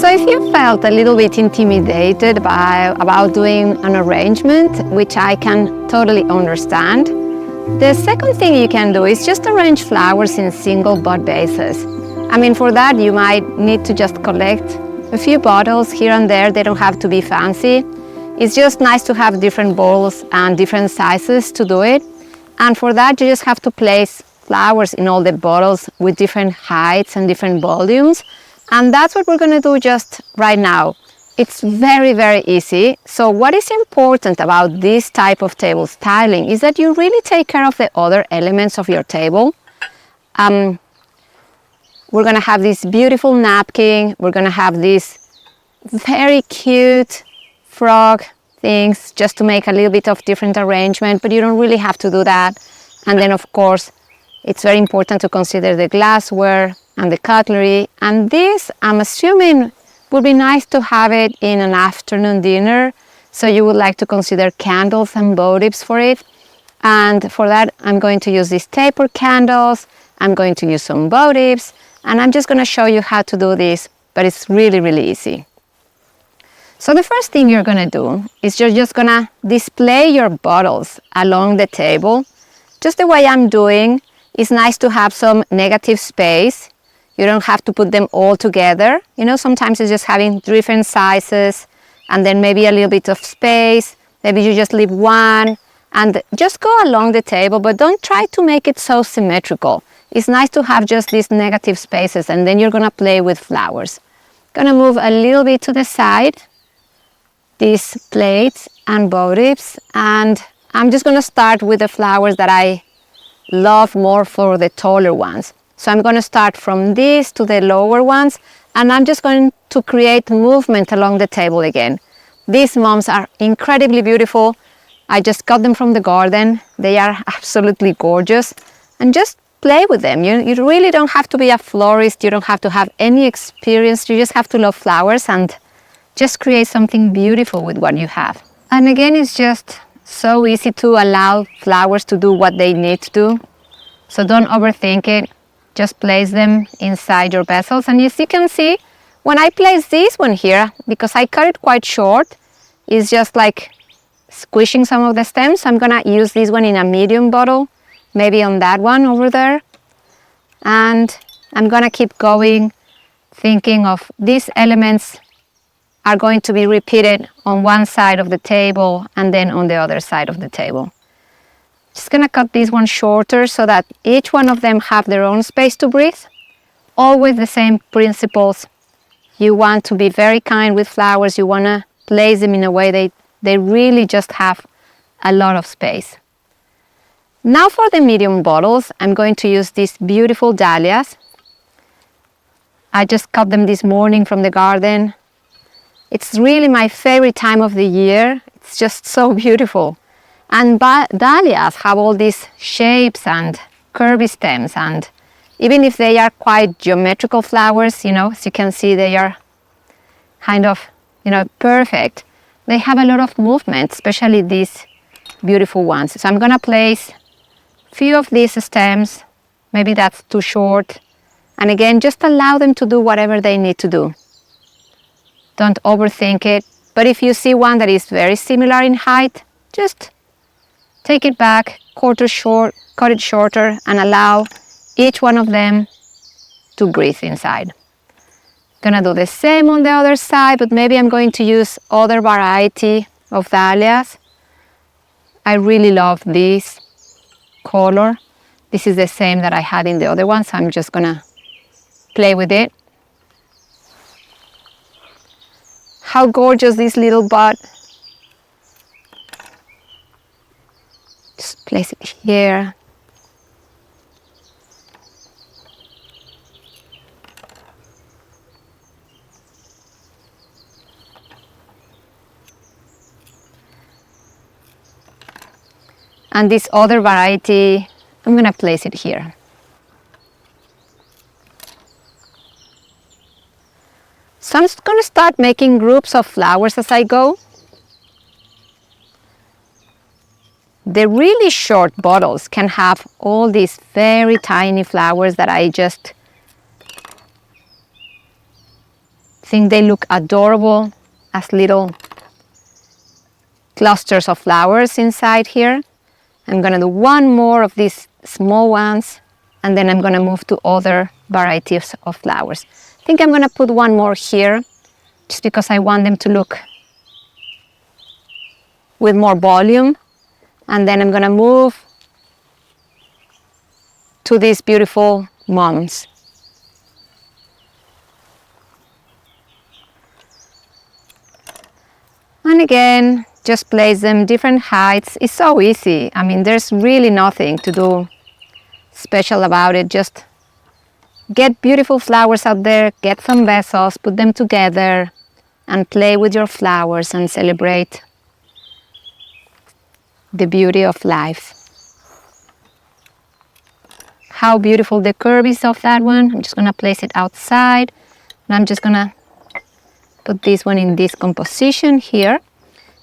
So if you felt a little bit intimidated about doing an arrangement, which I can totally understand, the second thing you can do is just arrange flowers in single bud vases. I mean, for that you might need to just collect a few bottles here and there. They don't have to be fancy. It's just nice to have different bowls and different sizes to do it. And for that you just have to place flowers in all the bottles with different heights and different volumes. And that's what we're going to do just right now. It's very, very easy. So what is important about this type of table styling is that you really take care of the other elements of your table. We're going to have this beautiful napkin. We're going to have these very cute frog things just to make a little bit of different arrangement, but you don't really have to do that. And then of course, it's very important to consider the glassware and the cutlery. And this, I'm assuming, would be nice to have it in an afternoon dinner. So you would like to consider candles and votives for it. And for that, I'm going to use these taper candles. I'm going to use some votives. And I'm just going to show you how to do this, but it's really, really easy. So the first thing you're going to do is you're just going to display your bottles along the table. Just the way I'm doing. It's nice to have some negative space. You don't have to put them all together. You know, sometimes it's just having different sizes and then maybe a little bit of space. Maybe you just leave one and just go along the table, but don't try to make it so symmetrical. It's nice to have just these negative spaces, and then you're gonna play with flowers. Gonna move a little bit to the side, these plates and votives, and I'm just gonna start with the flowers that I love more for the taller ones. So I'm going to start from this to the lower ones, and I'm just going to create movement along the table again. These mums are incredibly beautiful. I just got them from the garden. They are absolutely gorgeous, and just play with them. You really don't have to be a florist. You don't have to have any experience. You just have to love flowers and just create something beautiful with what you have. And again, it's just so easy to allow flowers to do what they need to do. So don't overthink it. Just place them inside your vessels. And as you can see, when I place this one here, because I cut it quite short, it's just like squishing some of the stems. I'm gonna use this one in a medium bottle, maybe on that one over there. And I'm gonna keep going, thinking of these elements are going to be repeated on one side of the table and then on the other side of the table. Just gonna cut this one shorter so that each one of them have their own space to breathe. Always the same principles. You want to be very kind with flowers. You wanna place them in a way they really just have a lot of space. Now for the medium bottles, I'm going to use these beautiful dahlias. I just cut them this morning from the garden. It's really my favorite time of the year. It's just so beautiful. And dahlias have all these shapes and curvy stems, and even if they are quite geometrical flowers, you know, as you can see, they are kind of, you know, perfect. They have a lot of movement, especially these beautiful ones. So I'm gonna place a few of these stems. Maybe that's too short. And again, just allow them to do whatever they need to do. Don't overthink it. But if you see one that is very similar in height, just take it back, cut it shorter, and allow each one of them to breathe inside. Gonna do the same on the other side, but maybe I'm going to use other variety of dahlias. I really love this color. This is the same that I had in the other one, so I'm just gonna play with it. How gorgeous this little bud. Just place it here. And this other variety, I'm gonna place it here. So I'm just gonna start making groups of flowers as I go. The really short bottles can have all these very tiny flowers that I just I think they look adorable as little clusters of flowers inside here. I'm gonna do one more of these small ones, and then I'm gonna move to other varieties of flowers. I think I'm gonna put one more here, just because I want them to look with more volume. And then I'm gonna move to these beautiful mums. And again, just place them different heights. It's so easy. I mean, there's really nothing to do special about it. Just get beautiful flowers out there, get some vessels, put them together, and play with your flowers and celebrate the beauty of life. How beautiful the curve is of that one. I'm just gonna place it outside, and I'm just gonna put this one in this composition here,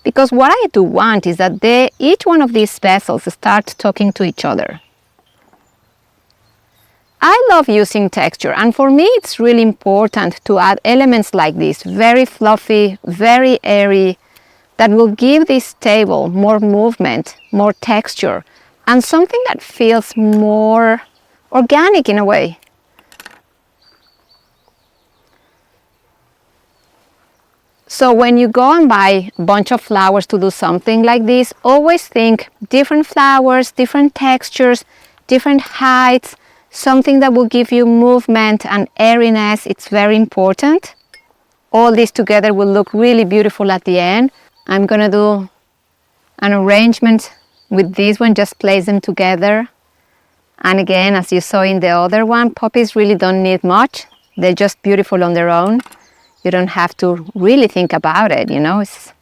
because what I do want is that each one of these vessels start talking to each other. I love using texture, and for me it's really important to add elements like this, very fluffy, very airy, that will give this table more movement, more texture, and something that feels more organic in a way. So when you go and buy a bunch of flowers to do something like this, always think different flowers, different textures, different heights, something that will give you movement and airiness. It's very important. All this together will look really beautiful at the end. I'm gonna do an arrangement with this one, just place them together. And again, as you saw in the other one, poppies really don't need much. They're just beautiful on their own. You don't have to really think about it, you know. It's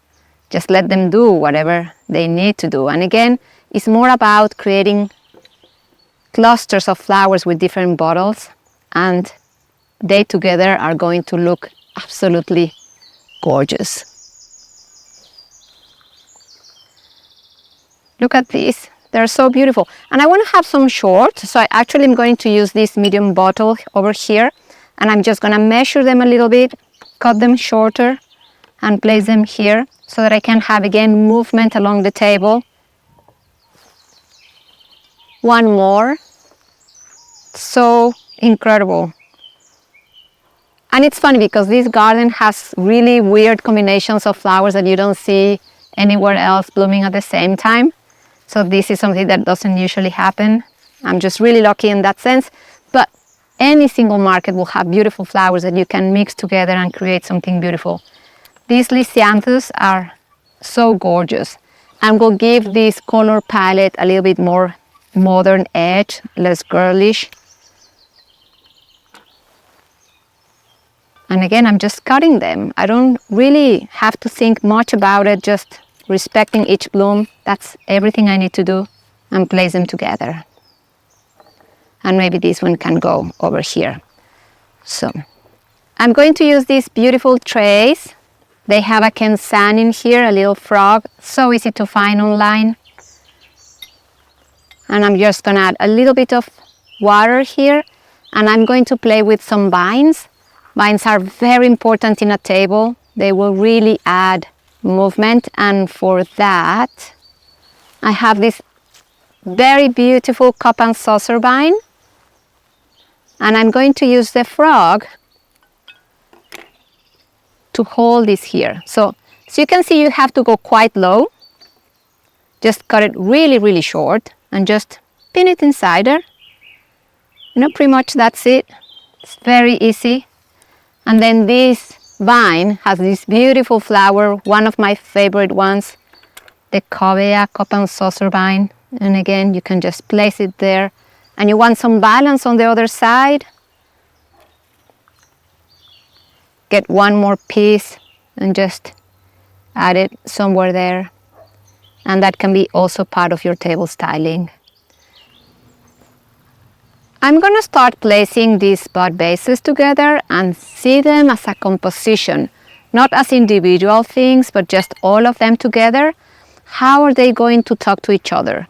just let them do whatever they need to do. And again, it's more about creating clusters of flowers with different bottles, and they together are going to look absolutely gorgeous. Look at these. They're so beautiful. And I want to have some short, so I actually am going to use this medium bottle over here, and I'm just going to measure them a little bit, cut them shorter, and place them here so that I can have, again, movement along the table. One more. So incredible. And it's funny because this garden has really weird combinations of flowers that you don't see anywhere else blooming at the same time. So this is something that doesn't usually happen. I'm just really lucky in that sense. But any single market will have beautiful flowers that you can mix together and create something beautiful. These lisianthus are so gorgeous and will give this color palette a little bit more modern edge, less girlish. And again, I'm just cutting them. I don't really have to think much about it, just respecting each bloom. That's everything I need to do, and place them together. And maybe this one can go over here. So I'm going to use these beautiful trays. They have a kenzan in here, a little frog, so easy to find online. And I'm just gonna add a little bit of water here, and I'm going to play with some vines. Vines are very important in a table. They will really add movement, and for that I have this very beautiful cup and saucer vine, and I'm going to use the frog to hold this here. So you can see you have to go quite low. Just cut it really, really short and just pin it inside there. You know, pretty much that's it. It's very easy. And then this vine has this beautiful flower, one of my favorite ones, the covea cup and saucer vine. And again, you can just place it there. And you want some balance on the other side. Get one more piece and just add it somewhere there. And that can be also part of your table styling. I'm going to start placing these bud bases together and see them as a composition, not as individual things, but just all of them together. How are they going to talk to each other?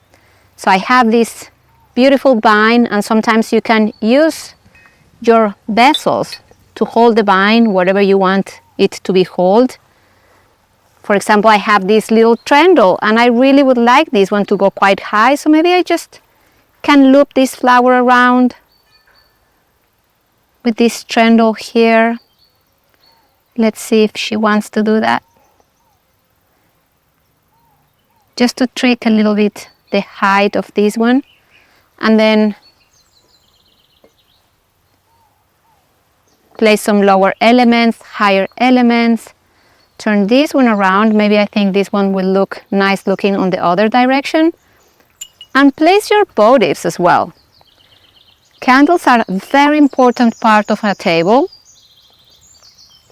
So I have this beautiful vine, and sometimes you can use your vessels to hold the vine wherever you want it to be held. For example, I have this little trendle and I really would like this one to go quite high, so maybe I just can loop this flower around with this trendle here. Let's see if she wants to do that. Just to trick a little bit the height of this one. And then place some lower elements, higher elements. Turn this one around. Maybe I think this one will look nice looking on the other direction. And place your votives as well. Candles are a very important part of a table.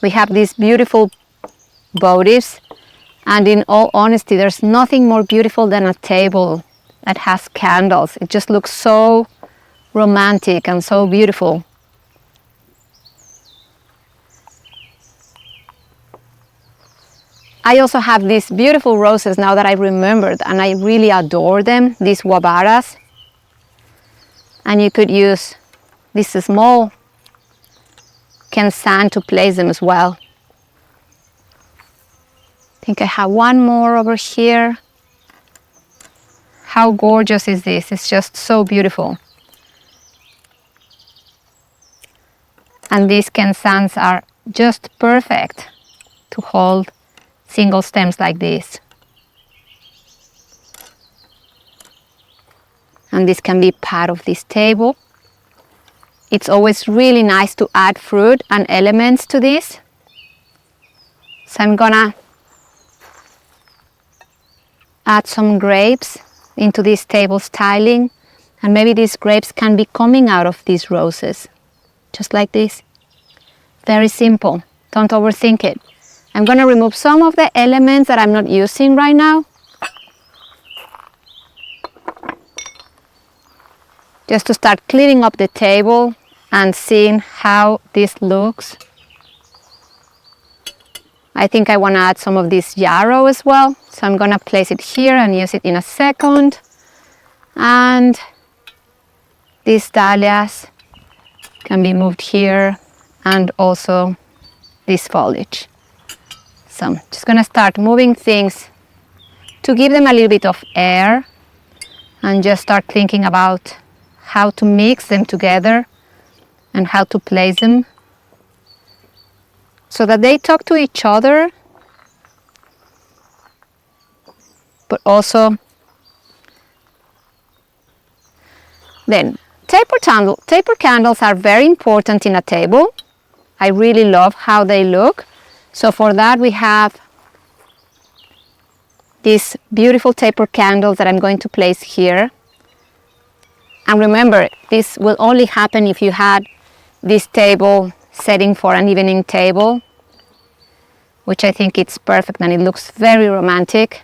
We have these beautiful votives, and in all honesty, there's nothing more beautiful than a table that has candles. It just looks so romantic and so beautiful. I also have these beautiful roses now that I remembered, and I really adore them, these wabaras. And you could use this small kenzan to place them as well. I think I have one more over here. How gorgeous is this? It's just so beautiful. And these kenzans are just perfect to hold single stems like this. And this can be part of this table. It's always really nice to add fruit and elements to this. So I'm gonna add some grapes into this table styling, and maybe these grapes can be coming out of these roses, just like this. Very simple, don't overthink it. I'm gonna remove some of the elements that I'm not using right now, just to start cleaning up the table and seeing how this looks. I think I want to add some of this yarrow as well, so I'm going to place it here and use it in a second. And these dahlias can be moved here, and also this foliage. So I'm just going to start moving things to give them a little bit of air, and just start thinking about how to mix them together and how to place them so that they talk to each other, but also then taper candles are very important in a table. I really love how they look. So for that we have these beautiful taper candles that I'm going to place here. And remember, this will only happen if you had this table setting for an evening table, which I think it's perfect and it looks very romantic.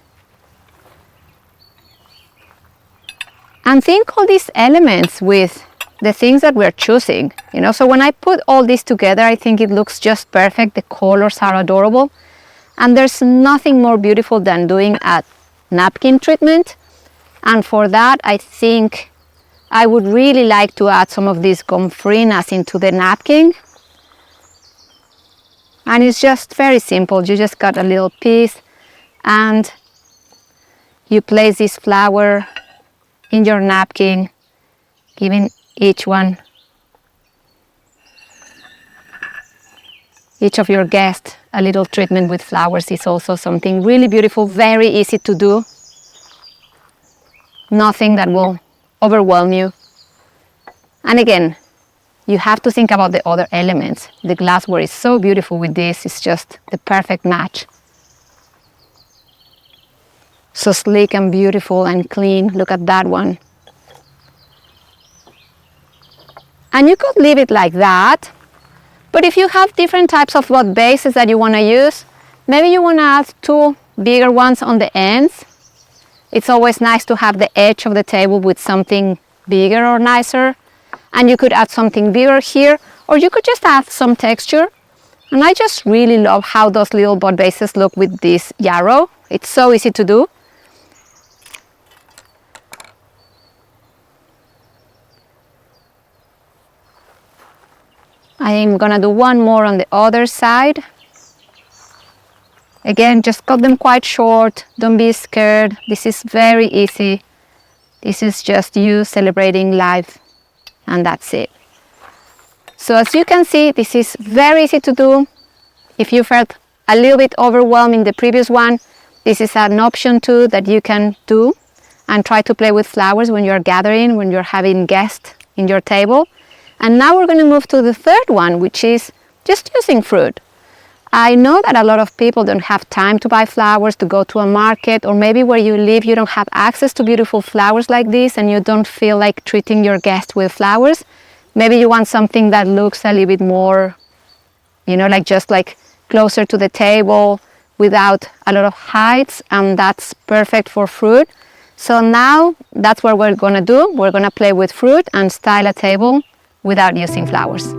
And think all these elements with the things that we're choosing, you know. So when I put all this together, I think it looks just perfect. The colors are adorable. And there's nothing more beautiful than doing a napkin treatment. And for that, I think I would really like to add some of these gomphrenias into the napkin. And it's just very simple. You just got a little piece and you place this flower in your napkin, giving each of your guests a little treatment with flowers is also something really beautiful, very easy to do. Nothing that will overwhelm you. And again, you have to think about the other elements. The glassware is so beautiful with this. It's just the perfect match. So sleek and beautiful and clean. Look at that one. And you could leave it like that. But if you have different types of wood bases that you want to use, maybe you want to add two bigger ones on the ends. It's always nice to have the edge of the table with something bigger or nicer. And you could add something bigger here, or you could just add some texture. And I just really love how those little wood bases look with this yarrow. It's so easy to do. I'm gonna do one more on the other side. Again, just cut them quite short. Don't be scared. This is very easy. This is just you celebrating life, and that's it. So as you can see, this is very easy to do. If you felt a little bit overwhelmed in the previous one, this is an option too that you can do and try to play with flowers when you're gathering, when you're having guests in your table. And now we're going to move to the third one, which is just using fruit. I know that a lot of people don't have time to buy flowers, to go to a market, or maybe where you live you don't have access to beautiful flowers like this and you don't feel like treating your guests with flowers. Maybe you want something that looks a little bit more, like just like closer to the table without a lot of heights, and that's perfect for fruit. So now that's what we're going to do. We're going to play with fruit and style a table without using flowers.